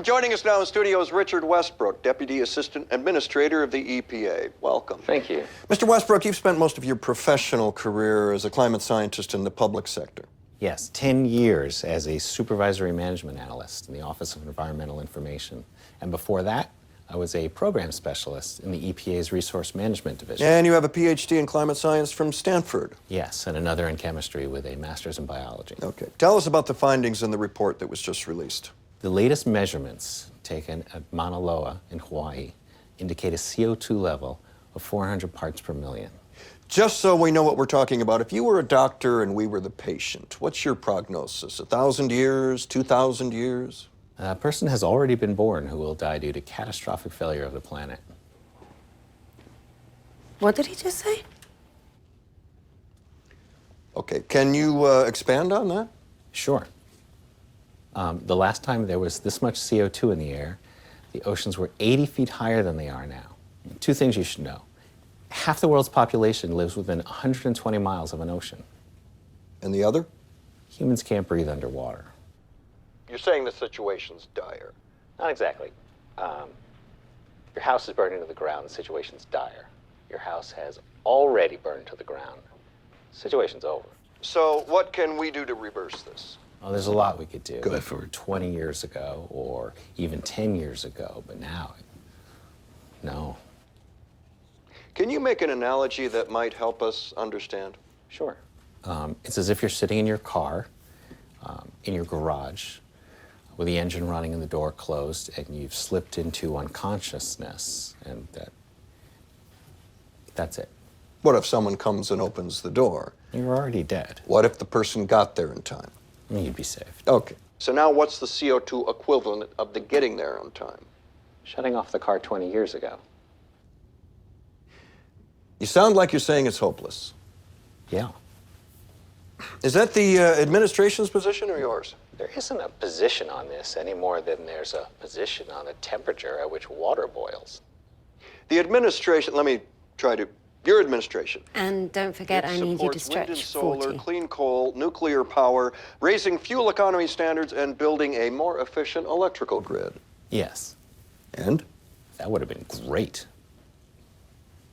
And joining us now in studio is Richard Westbrook, Deputy Assistant Administrator of the EPA. Welcome. Thank you. Mr. Westbrook, you've spent most of your professional career as a climate scientist in the public sector. Yes, 10 years as a supervisory management analyst in the Office of Environmental Information. And before that, I was a program specialist in the EPA's Resource Management Division. And you have a PhD in climate science from Stanford. Yes, and another in chemistry with a master's in biology. Okay. Tell us about the findings in the report that was just released. The latest measurements taken at Mauna Loa in Hawaii indicate a CO2 level of 400 parts per million. Just so we know what we're talking about, if you were a doctor and we were the patient, what's your prognosis? 1,000 years, 2,000 years? A person has already been born who will die due to catastrophic failure of the planet. What did he just say? Okay, can you expand on that? Sure. The last time there was this much CO2 in the air, the oceans were 80 feet higher than they are now. Two things you should know. Half the world's population lives within 120 miles of an ocean. And the other? Humans can't breathe underwater. You're saying the situation's dire. Not exactly. Your house is burning to the ground, the situation's dire. Your house has already burned to the ground. Situation's over. So what can we do to reverse this? Well, there's a lot we could do. Good. If it were 20 years ago or even 10 years ago, but now, no. Can you make an analogy that might help us understand? Sure. It's as if you're sitting in your car, in your garage, with the engine running and the door closed, and you've slipped into unconsciousness, and that's it. What if someone comes and opens the door? You're already dead. What if the person got there in time? You'd be saved. Okay. So now what's the CO2 equivalent of the getting there on time? Shutting off the car 20 years ago. You sound like you're saying it's hopeless. Yeah. Is that the administration's position or yours? There isn't a position on this any more than there's a position on the temperature at which water boils. The administration, your administration. And don't forget, I need you to supports wind and stretch solar, 40. clean coal, nuclear power, raising fuel economy standards, and building a more efficient electrical grid. Yes. And? That would have been great.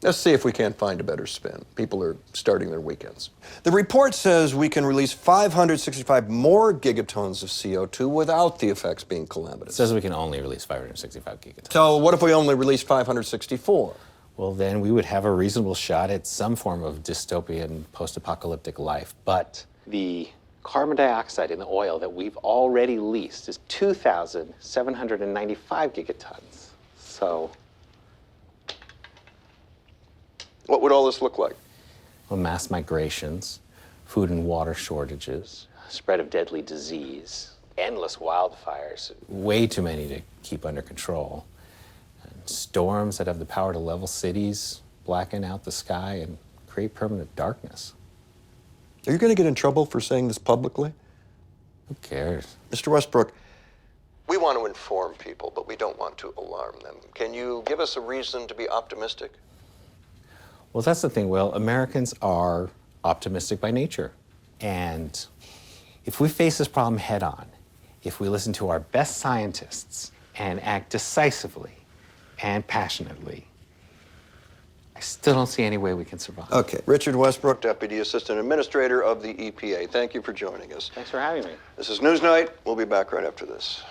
Let's see if we can't find a better spin. People are starting their weekends. The report says we can release 565 more gigatons of CO2 without the effects being calamitous. It says we can only release 565 gigatons. So what if we only release 564? Well, then we would have a reasonable shot at some form of dystopian post-apocalyptic life. But the carbon dioxide in the oil that we've already leased is 2,795 gigatons. So what would all this look like? well, mass migrations, food and water shortages, spread of deadly disease, endless wildfires, way too many to keep under control. Storms that have the power to level cities, blacken out the sky, and create permanent darkness. Are you going to get in trouble for saying this publicly? Who cares? Mr. Westbrook, we want to inform people, but we don't want to alarm them. Can you give us a reason to be optimistic? Well, that's the thing, Will. Americans are optimistic by nature. And if we face this problem head on, if we listen to our best scientists and act decisively and passionately, I still don't see any way we can survive. Okay. Richard Westbrook, Deputy Assistant Administrator of the EPA. Thank you for joining us. Thanks for having me. This is Newsnight. We'll be back right after this.